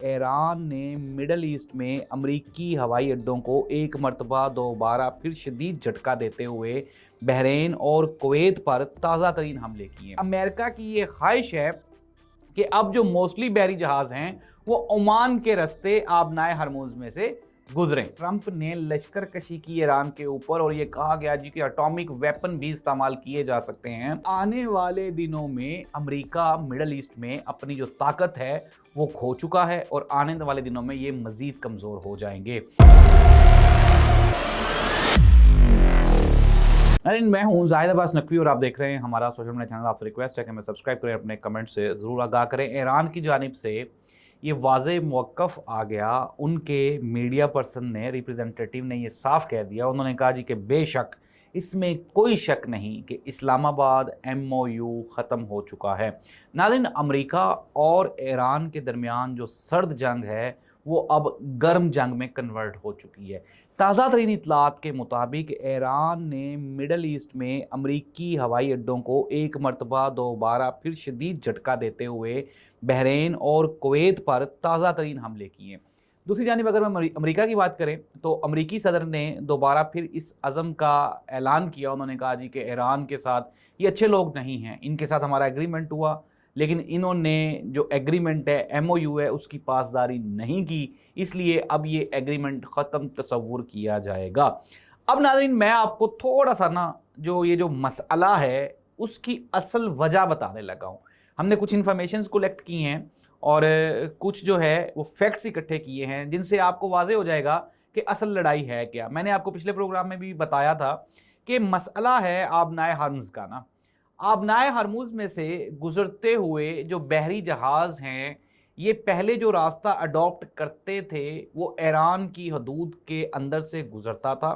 Iran ने middle east में अमरीकी हवाई अड्डों को एक मरतबा दोबारा फिर शदीद झटका देते हुए बहरीन और कुवैत पर ताज़ा तरीन हमले किए। अमेरिका की ये ख्वाहिश है कि अब जो मोस्टली बहरी जहाज़ हैं वो ओमान के रास्ते आबनाए हरमुज़ में से गुजरें। ट्रंप ने लश्कर कशी की ईरान के ऊपर और ये कहा गया जी कि एटॉमिक वेपन भी इस्तेमाल किए जा सकते हैं। आने वाले दिनों में अमेरिका मिडल ईस्ट में अपनी जो ताकत है वो खो चुका है और आने वाले दिनों में ये मजीद कमज़ोर हो जाएंगे। मैं हूं जाहिद अब्बास नकवी और आप देख रहे हैं हमारा सोशल मीडिया चैनल। आपसे रिक्वेस्ट है कि हमें सब्सक्राइब करें, अपने कमेंट से ज़रूर आगाह करें। ईरान की जानिब से ये वाज़े मौक़िफ़ आ गया, उनके मीडिया पर्सन ने, रिप्रेजेंटेटिव ने ये साफ कह दिया। उन्होंने कहा जी कि बेशक इसमें कोई शक नहीं कि इस्लामाबाद MOU ख़त्म हो चुका है। नाज़रीन, अमेरिका और ईरान के दरमियान जो सर्द जंग है वो अब गर्म जंग में कन्वर्ट हो चुकी है। ताज़ा तरीन इतलात के मुताबिक ईरान ने मिडल ईस्ट में अमरीकी हवाई अड्डों को एक मरतबा दोबारा फिर शदीद झटका देते हुए बहरीन और कुवैत पर ताज़ा तरीन हमले किए। दूसरी जानिब अगर हम अमेरिका की बात करें तो अमरीकी सदर ने दोबारा फिर इस अज़म का ऐलान किया। उन्होंने कहा जी कि ईरान के साथ ये अच्छे लोग नहीं हैं, इनके साथ हमारा एग्रीमेंट हुआ लेकिन इन्होंने जो एग्रीमेंट है MOU है उसकी पासदारी नहीं की, इसलिए अब ये एग्रीमेंट ख़त्म तस्वुर किया जाएगा। अब नाज़रीन, मैं आपको थोड़ा सा ये जो मसला है उसकी असल वजह बताने लगा हूँ। हमने कुछ इन्फॉर्मेशंस कलेक्ट की हैं और कुछ जो है वो फैक्ट्स इकट्ठे किए हैं जिनसे आपको वाज़े हो जाएगा कि असल लड़ाई है क्या। मैंने आपको पिछले प्रोग्राम में भी बताया था कि मसला है आबनाए हरमुज़ का आबनाए हरमुज़ में से गुज़रते हुए जो बहरी जहाज़ हैं ये पहले जो रास्ता अडॉप्ट करते थे वो ईरान की हदूद के अंदर से गुज़रता था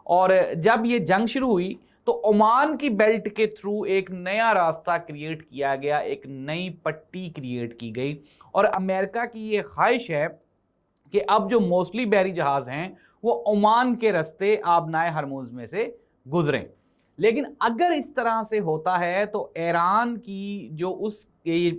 और जब ये जंग शुरू हुई तो ओमान की बेल्ट के थ्रू एक नया रास्ता क्रिएट किया गया, एक नई पट्टी क्रिएट की गई और अमेरिका की ये ख्वाहिश है कि अब जो मोस्टली बहरी जहाज़ हैं वो ओमान के रास्ते आबनाए हरमुज़ में से गुजरें। लेकिन अगर इस तरह से होता है तो ईरान की जो उस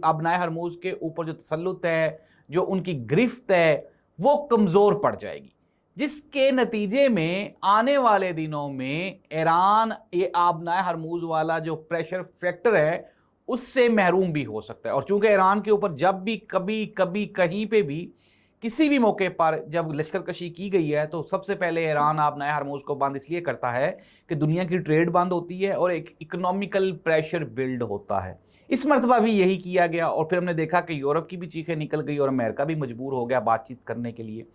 आबनाए हरमुज़ के ऊपर जो तसल्लुत है, जो उनकी गिरफ्त है, वो कमज़ोर पड़ जाएगी, जिसके नतीजे में आने वाले दिनों में ईरान ये आबनाए हरमुज़ वाला जो प्रेशर फैक्टर है उससे महरूम भी हो सकता है। और चूंकि ईरान के ऊपर जब भी कभी कहीं पे भी किसी भी मौके पर जब लश्कर कशी की गई है तो सबसे पहले ईरान आबनाए हरमुज़ को बंद इसलिए करता है कि दुनिया की ट्रेड बंद होती है और एक इकोनॉमिकल प्रेशर बिल्ड होता है। इस मरतबा भी यही किया गया और फिर हमने देखा कि यूरोप की भी चीखें निकल गई और अमेरिका भी मजबूर हो गया बातचीत करने के लिए।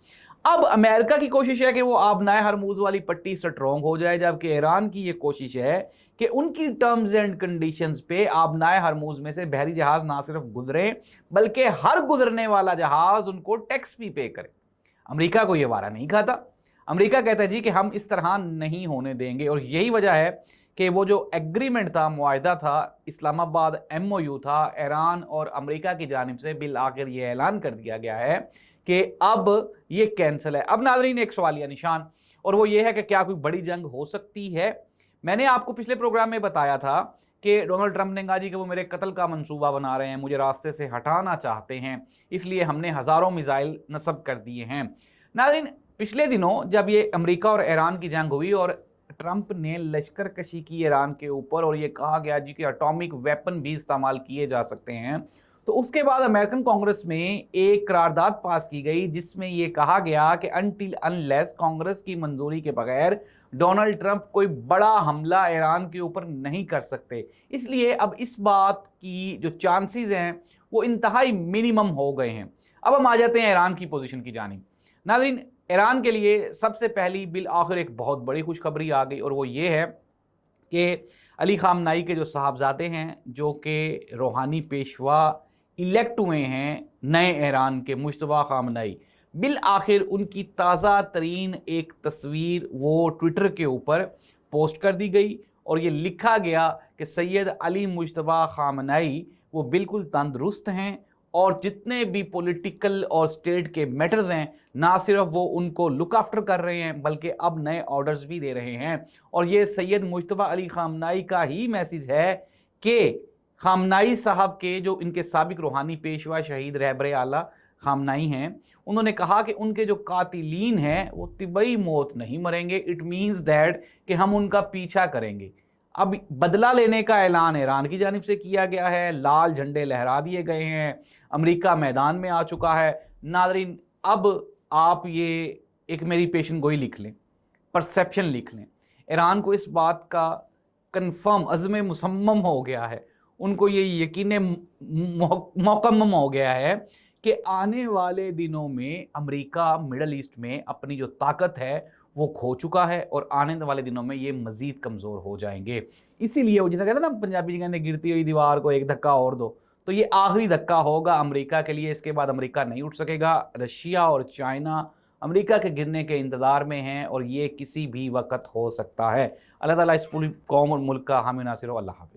अब अमेरिका की कोशिश है कि वो आबनाए हरमुज़ वाली पट्टी स्ट्रॉन्ग हो जाए, जबकि ईरान की ये कोशिश है कि उनकी टर्म्स एंड कंडीशंस पे आबनाए हरमुज़ में से बहरी जहाज़ ना सिर्फ गुजरे बल्कि हर गुजरने वाला जहाज़ उनको टैक्स भी पे करे। अमेरिका को ये वारा नहीं खाता। अमेरिका कहता है जी कि हम इस तरह नहीं होने देंगे और यही वजह है कि वो जो एग्रीमेंट था, मुआहदा था, इस्लामाबाद MOU था, ईरान और अमेरिका की जानिब से बिल आखिर ये ऐलान कर दिया गया है कि अब ये कैंसिल है। अब नाज़रीन एक सवालिया निशान और वो ये है कि क्या कोई बड़ी जंग हो सकती है। मैंने आपको पिछले प्रोग्राम में बताया था कि डोनाल्ड ट्रंप ने कहा जी कि वो मेरे कत्ल का मंसूबा बना रहे हैं, मुझे रास्ते से हटाना चाहते हैं, इसलिए हमने हज़ारों मिसाइल नस्ब कर दिए हैं। नाज़रीन, पिछले दिनों जब ये अमेरिका और ईरान की जंग हुई और ट्रंप ने लश्कर कशी की ईरान के ऊपर और ये कहा गया जी कि एटॉमिक वेपन भी इस्तेमाल किए जा सकते हैं, तो उसके बाद अमेरिकन कांग्रेस में एक करारदाद पास की गई जिसमें ये कहा गया कि अनटिल अनलेस कांग्रेस की मंजूरी के बगैर डोनाल्ड ट्रंप कोई बड़ा हमला ईरान के ऊपर नहीं कर सकते। इसलिए अब इस बात की जो चांसेस हैं वो इंतहाई मिनिमम हो गए हैं। अब हम आ जाते हैं ईरान की पोजीशन की जानिब। नाज़रीन, ईरान के लिए सबसे पहली बिल आखिर एक बहुत बड़ी खुशखबरी आ गई और वो ये है कि अली खामनाई के जो साहबजादे हैं, जो कि रूहानी पेशवा इलेक्ट हुए हैं नए ईरान के, मुश्तबा खामनाई, बिल आखिर उनकी ताज़ा तरीन एक तस्वीर वो ट्विटर के ऊपर पोस्ट कर दी गई और ये लिखा गया कि सैयद अली मुश्तबा खामनाई वो बिल्कुल तंदुरुस्त हैं और जितने भी पॉलिटिकल और स्टेट के मैटर्स हैं ना सिर्फ वो उनको लुक आफ्टर कर रहे हैं बल्कि अब नए ऑर्डर्स भी दे रहे हैं। और ये सैयद मुश्तबा अली खामनाई का ही मैसेज है कि खामनाई साहब के जो इनके साबिक रूहानी पेशवा शहीद रहबर आला खामनाई हैं, उन्होंने कहा कि उनके जो कातिलीन हैं वो तिबई मौत नहीं मरेंगे, इट मीन्स दैट कि हम उनका पीछा करेंगे। अब बदला लेने का ऐलान ईरान की जानिब से किया गया है, लाल झंडे लहरा दिए गए हैं, अमेरिका मैदान में आ चुका है। नाज़रीन, अब आप ये एक मेरी पेशन गोई लिख लें, परसेप्शन लिख लें। ईरान को इस बात का कन्फर्म अज़्म मुसम्मम हो गया है, उनको ये यकीन मुकम्मम हो गया है कि आने वाले दिनों में अमेरिका मिडल ईस्ट में अपनी जो ताकत है वो खो चुका है और आने वाले दिनों में ये मज़ीद कमज़ोर हो जाएंगे। इसीलिए वो जैसा कहते हैं ना पंजाबी जी कहते हैं, गिरती हुई दीवार को एक धक्का और दो, तो ये आखिरी धक्का होगा अमेरिका के लिए। इसके बाद अमेरिका नहीं उठ सकेगा। रशिया और चाइना अमेरिका के गिरने के इंतज़ार में हैं और ये किसी भी वक्त हो सकता है। अल्लाह ताला इस पूरी कौम और मुल्क का हामी नासिर हो। अल्लाह हाफ़िज़।